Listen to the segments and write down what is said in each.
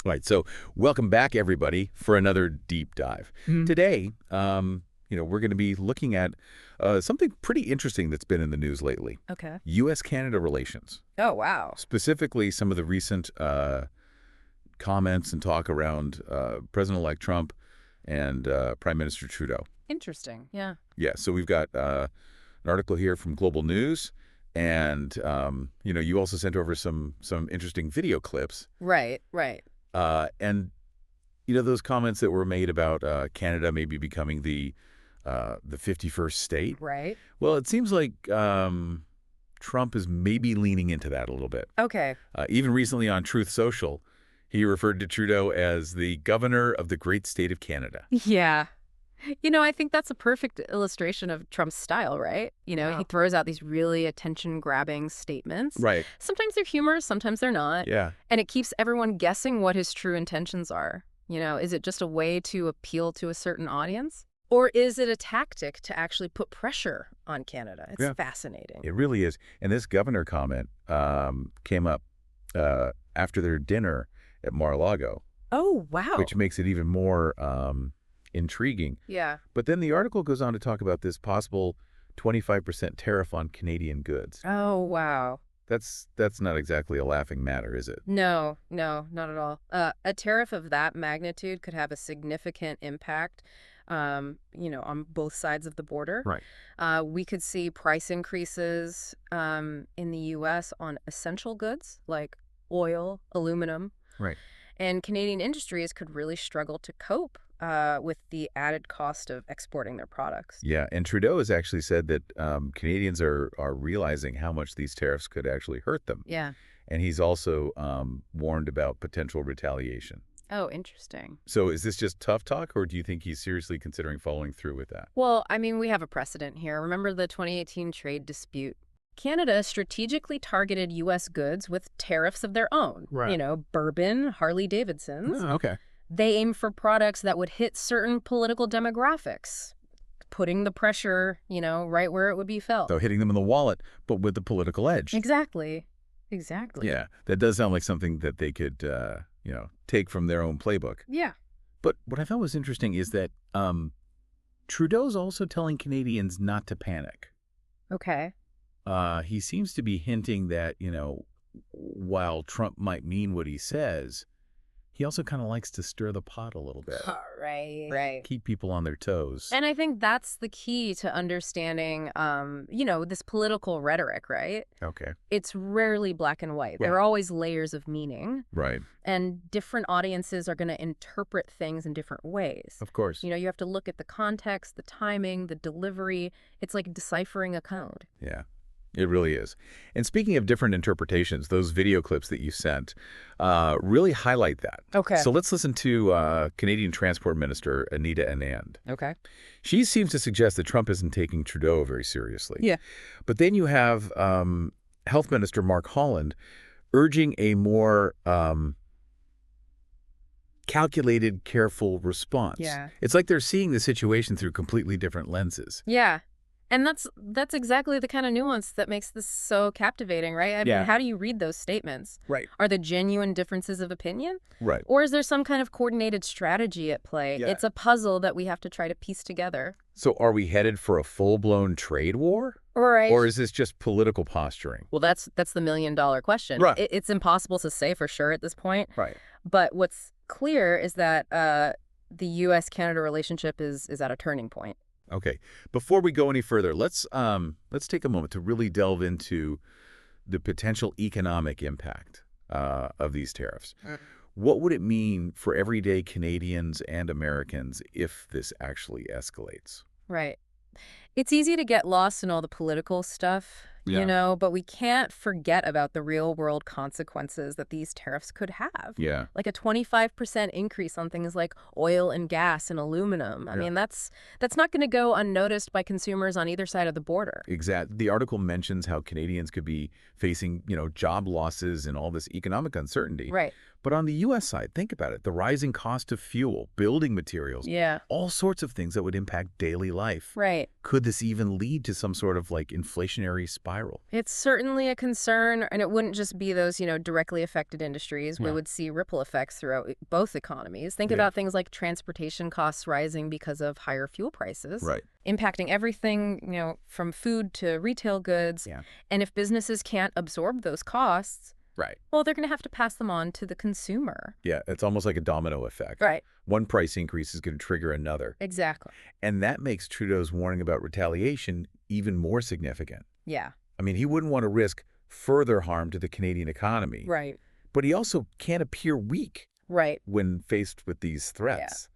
Right. So welcome back, everybody, for another deep dive. Today, we're going to be looking at something pretty interesting that's been in the news lately. Okay. U.S.-Canada relations. Oh, wow. Specifically, some of the recent comments and talk around President-elect Trump and Prime Minister Trudeau. Interesting. Yeah. Yeah. So we've got an article here from Global News. And, you also sent over some interesting video clips. Right. And those comments that were made about Canada maybe becoming the 51st state. Right. Well, it seems like Trump is maybe leaning into that a little bit. Okay. Even recently on Truth Social, he referred to Trudeau as the governor of the great state of Canada. Yeah. I think that's a perfect illustration of Trump's style, right? He throws out these really attention-grabbing statements. Right. Sometimes they're humorous, sometimes they're not. Yeah. And it keeps everyone guessing what his true intentions are. Is it just a way to appeal to a certain audience? Or is it a tactic to actually put pressure on Canada? It's fascinating. It really is. And this governor comment came up after their dinner at Mar-a-Lago. Oh, wow. Which makes it even more intriguing. Yeah. But then the article goes on to talk about this possible 25% tariff on Canadian goods. Oh, wow. That's not exactly a laughing matter, is it? No, not at all. A tariff of that magnitude could have a significant impact, on both sides of the border. Right. We could see price increases in the U.S. on essential goods like oil, aluminum. Right. And Canadian industries could really struggle to cope with the added cost of exporting their products. Yeah, and Trudeau has actually said that Canadians are realizing how much these tariffs could actually hurt them. Yeah. And he's also warned about potential retaliation. Oh, interesting. So is this just tough talk, or do you think he's seriously considering following through with that? Well, we have a precedent here. Remember the 2018 trade dispute? Canada strategically targeted U.S. goods with tariffs of their own. Right. Bourbon, Harley-Davidsons. Oh, okay. They aimed for products that would hit certain political demographics, putting the pressure, right where it would be felt. So hitting them in the wallet, but with the political edge. Exactly. Yeah, that does sound like something that they could, take from their own playbook. Yeah. But what I thought was interesting is that Trudeau's also telling Canadians not to panic. Okay. He seems to be hinting that, while Trump might mean what he says, he also kind of likes to stir the pot a little bit. Right. Keep people on their toes. And I think that's the key to understanding, this political rhetoric, right? Okay. It's rarely black and white. Right. There are always layers of meaning. Right. And different audiences are going to interpret things in different ways. Of course. You have to look at the context, the timing, the delivery. It's like deciphering a code. Yeah. It really is. And speaking of different interpretations, those video clips that you sent really highlight that. Okay. So let's listen to Canadian Transport Minister Anita Anand. Okay. She seems to suggest that Trump isn't taking Trudeau very seriously. Yeah. But then you have Health Minister Mark Holland urging a more calculated, careful response. Yeah. It's like they're seeing the situation through completely different lenses. Yeah. And that's exactly the kind of nuance that makes this so captivating, right? I mean, how do you read those statements? Right. Are there genuine differences of opinion? Right. Or is there some kind of coordinated strategy at play? Yeah. It's a puzzle that we have to try to piece together. So are we headed for a full-blown trade war? Right. Or is this just political posturing? Well, that's the million-dollar question. Right. It's impossible to say for sure at this point. Right. But what's clear is that the U.S.-Canada relationship is at a turning point. Okay. Before we go any further, let's take a moment to really delve into the potential economic impact of these tariffs. What would it mean for everyday Canadians and Americans if this actually escalates? Right. It's easy to get lost in all the political stuff, but we can't forget about the real-world consequences that these tariffs could have. Yeah. Like a 25% increase on things like oil and gas and aluminum. I mean, that's not going to go unnoticed by consumers on either side of the border. Exactly. The article mentions how Canadians could be facing, job losses and all this economic uncertainty. Right. But on the U.S. side, think about it. The rising cost of fuel, building materials, Yeah. all sorts of things that would impact daily life. Right. Could this even lead to some sort of like inflationary spiral? It's certainly a concern, and it wouldn't just be those, directly affected industries. We Yeah. would see ripple effects throughout both economies. Think Yeah. about things like transportation costs rising because of higher fuel prices. Right. Impacting everything, from food to retail goods. Yeah. And if businesses can't absorb those costs, Right. well, they're going to have to pass them on to the consumer. Yeah, it's almost like a domino effect. Right. One price increase is going to trigger another. Exactly. And that makes Trudeau's warning about retaliation even more significant. Yeah. I mean, he wouldn't want to risk further harm to the Canadian economy. Right. But he also can't appear weak Right. when faced with these threats.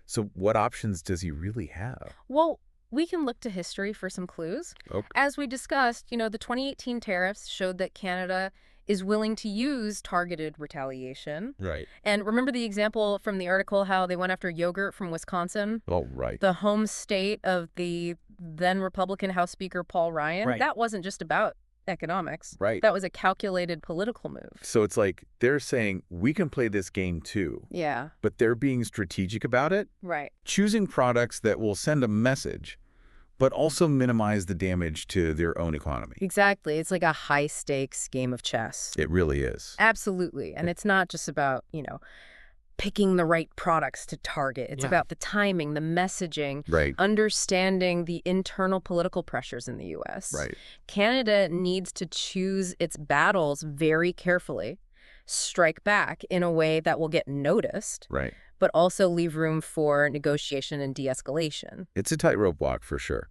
So what options does he really have? Well, we can look to history for some clues. Okay. As we discussed, the 2018 tariffs showed that Canada is willing to use targeted retaliation. Right. And remember the example from the article how they went after yogurt from Wisconsin? Oh, right. The home state of the then Republican House Speaker Paul Ryan? Right. That wasn't just about economics. Right. That was a calculated political move. So it's like they're saying, we can play this game too, Yeah. but they're being strategic about it, Right. choosing products that will send a message, but also minimize the damage to their own economy. Exactly. It's like a high-stakes game of chess. It really is. Absolutely. And it's not just about, picking the right products to target. It's about the timing, the messaging, Right. understanding the internal political pressures in the U.S. Right. Canada needs to choose its battles very carefully, strike back in a way that will get noticed, Right. but also leave room for negotiation and de-escalation. It's a tightrope walk for sure.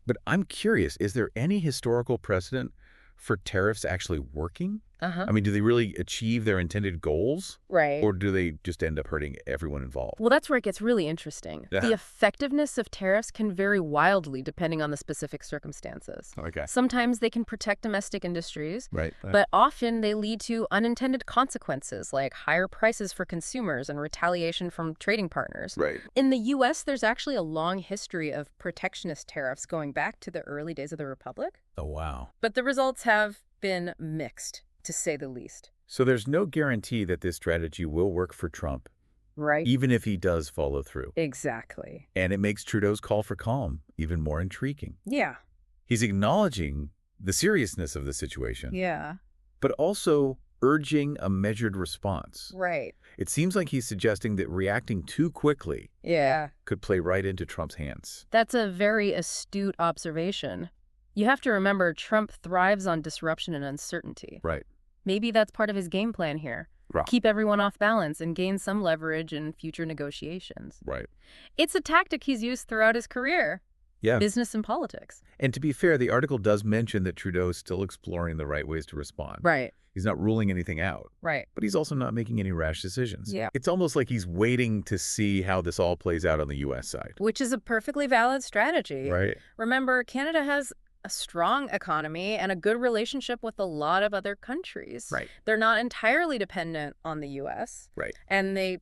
But I'm curious, is there any historical precedent for tariffs actually working? Uh-huh. I mean, do they really achieve their intended goals? Right. Or do they just end up hurting everyone involved? Well, that's where it gets really interesting. Yeah. The effectiveness of tariffs can vary wildly depending on the specific circumstances. Okay. Sometimes they can protect domestic industries, Right. but often they lead to unintended consequences like higher prices for consumers and retaliation from trading partners. Right. In the U.S., there's actually a long history of protectionist tariffs going back to the early days of the Republic, Oh, wow. but the results have been mixed, to say the least. So there's no guarantee that this strategy will work for Trump, Right? even if he does follow through. Exactly. And it makes Trudeau's call for calm even more intriguing. Yeah. He's acknowledging the seriousness of the situation, Yeah. but also urging a measured response. Right. It seems like he's suggesting that reacting too quickly Yeah. could play right into Trump's hands. That's a very astute observation. You have to remember Trump thrives on disruption and uncertainty. Right. Maybe that's part of his game plan here. Right. Keep everyone off balance and gain some leverage in future negotiations. Right. It's a tactic he's used throughout his career, Yeah. business and politics. And to be fair, the article does mention that Trudeau is still exploring the right ways to respond. Right. He's not ruling anything out, Right. but he's also not making any rash decisions. Yeah. It's almost like he's waiting to see how this all plays out on the U.S. side. Which is a perfectly valid strategy. Right. Remember, Canada has a strong economy and a good relationship with a lot of other countries. Right. They're not entirely dependent on the U.S. Right. And they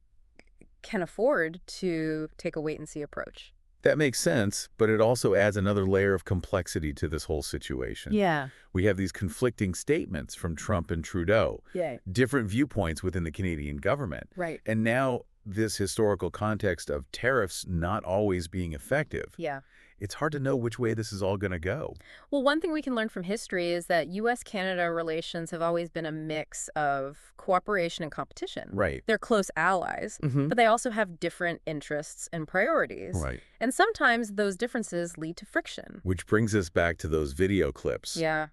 can afford to take a wait-and-see approach. That makes sense, but it also adds another layer of complexity to this whole situation. Yeah. We have these conflicting statements from Trump and Trudeau, Yeah. different viewpoints within the Canadian government, Right. and now this historical context of tariffs not always being effective. Yeah. It's hard to know which way this is all going to go. Well, one thing we can learn from history is that U.S.-Canada relations have always been a mix of cooperation and competition. Right. They're close allies, Mm-hmm. but they also have different interests and priorities. Right. And sometimes those differences lead to friction. Which brings us back to those video clips. Yeah.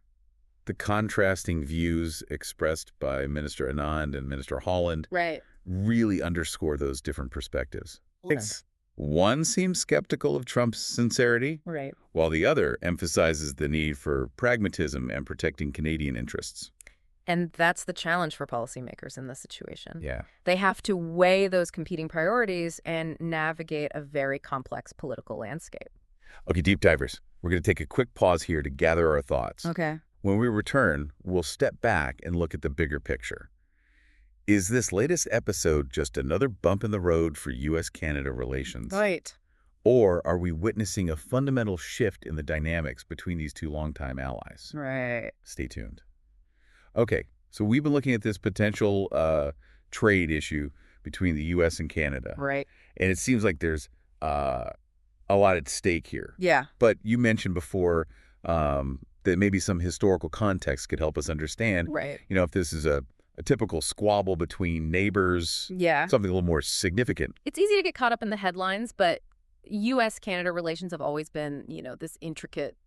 The contrasting views expressed by Minister Anand and Minister Holland Right. really underscore those different perspectives. Okay. One seems skeptical of Trump's sincerity, Right. while the other emphasizes the need for pragmatism and protecting Canadian interests. And that's the challenge for policymakers in this situation. Yeah. They have to weigh those competing priorities and navigate a very complex political landscape. Okay, deep divers, we're going to take a quick pause here to gather our thoughts. Okay. When we return, we'll step back and look at the bigger picture. Is this latest episode just another bump in the road for U.S.-Canada relations? Right. Or are we witnessing a fundamental shift in the dynamics between these two longtime allies? Right. Stay tuned. Okay, so we've been looking at this potential trade issue between the U.S. and Canada. Right. And it seems like there's a lot at stake here. Yeah. But you mentioned before that maybe some historical context could help us understand, Right. if this is a typical squabble between neighbors, Yeah. something a little more significant. It's easy to get caught up in the headlines, but U.S.-Canada relations have always been, this intricate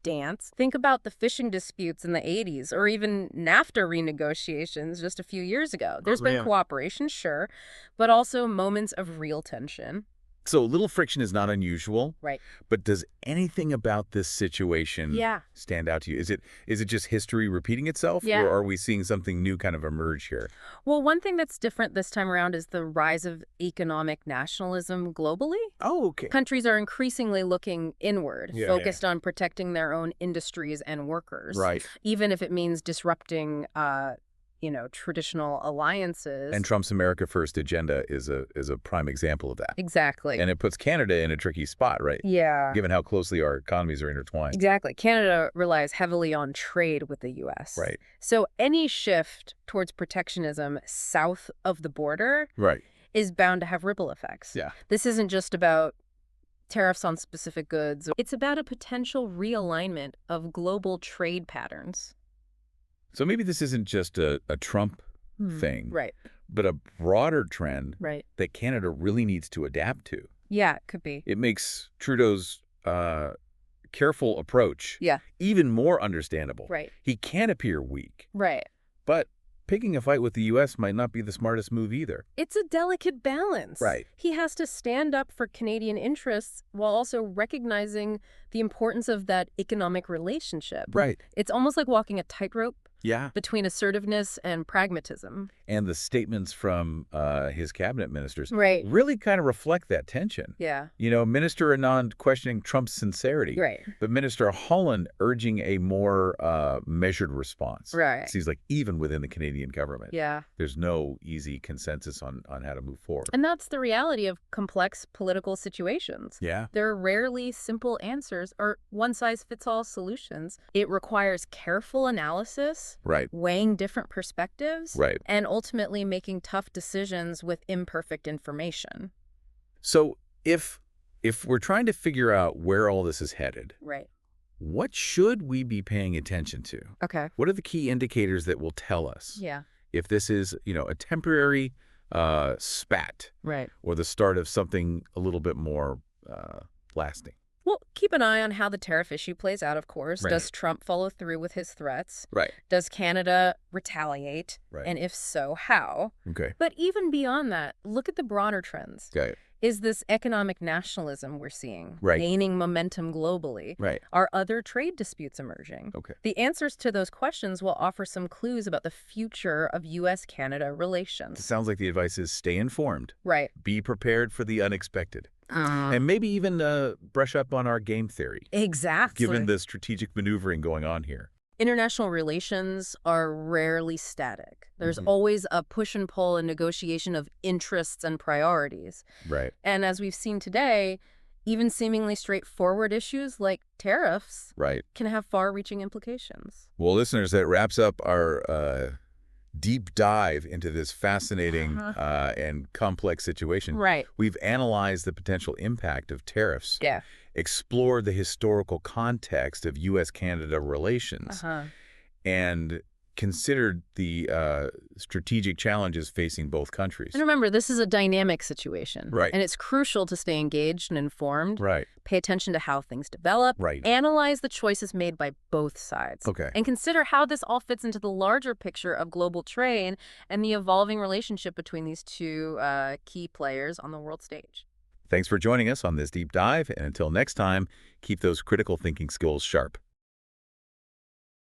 dance. Think about the fishing disputes in the 80s or even NAFTA renegotiations just a few years ago. There's been cooperation, sure, but also moments of real tension. So a little friction is not unusual. Right. But does anything about this situation stand out to you? Is it just history repeating itself? Yeah. Or are we seeing something new kind of emerge here? Well, one thing that's different this time around is the rise of economic nationalism globally. Oh, okay. Countries are increasingly looking inward, focused on protecting their own industries and workers. Right. Even if it means disrupting traditional alliances. And Trump's America First agenda is a prime example of that. Exactly. And it puts Canada in a tricky spot, right? Yeah. Given how closely our economies are intertwined. Exactly. Canada relies heavily on trade with the U.S. Right. So any shift towards protectionism south of the border is bound to have ripple effects. Yeah. This isn't just about tariffs on specific goods. It's about a potential realignment of global trade patterns. So maybe this isn't just a Trump thing, Right. but a broader trend Right. that Canada really needs to adapt to. Yeah, it could be. It makes Trudeau's careful approach even more understandable. Right. He can appear weak, Right. but picking a fight with the U.S. might not be the smartest move either. It's a delicate balance. Right. He has to stand up for Canadian interests while also recognizing the importance of that economic relationship. Right. It's almost like walking a tightrope Yeah. between assertiveness and pragmatism. And the statements from his cabinet ministers Right. really kind of reflect that tension. Yeah. Minister Anand questioning Trump's sincerity, Right. but Minister Holland urging a more measured response. Right. It seems like even within the Canadian government, Yeah. there's no easy consensus on how to move forward. And that's the reality of complex political situations. Yeah. There are rarely simple answers or one-size-fits-all solutions. It requires careful analysis, Right. weighing different perspectives, Right. and ultimately making tough decisions with imperfect information. So if we're trying to figure out where all this is headed, Right. what should we be paying attention to? Okay. What are the key indicators that will tell us Yeah. if this is, a temporary spat Right. or the start of something a little bit more lasting? Well, keep an eye on how the tariff issue plays out, of course. Right. Does Trump follow through with his threats? Right. Does Canada retaliate? Right. And if so, how? Okay. But even beyond that, look at the broader trends. Got it. Is this economic nationalism we're seeing Right. gaining momentum globally? Right. Are other trade disputes emerging? Okay. The answers to those questions will offer some clues about the future of U.S.-Canada It relations. sounds like the advice is stay informed. Right. Be prepared for the unexpected. And maybe even brush up on our game theory, Exactly. given the strategic maneuvering going on here. International relations are rarely static. There's always a push and pull and negotiation of interests and priorities. Right. And as we've seen today, even seemingly straightforward issues like tariffs Right. can have far-reaching implications. Well, listeners, that wraps up our deep dive into this fascinating and complex situation. Right. We've analyzed the potential impact of tariffs, Yeah. explored the historical context of U.S.-Canada relations, and considered the strategic challenges facing both countries. And remember, this is a dynamic situation. Right. And it's crucial to stay engaged and informed. Right. Pay attention to how things develop. Right. Analyze the choices made by both sides. Okay. And consider how this all fits into the larger picture of global trade and the evolving relationship between these two key players on the world stage. Thanks for joining us on this deep dive, and until next time, keep those critical thinking skills sharp.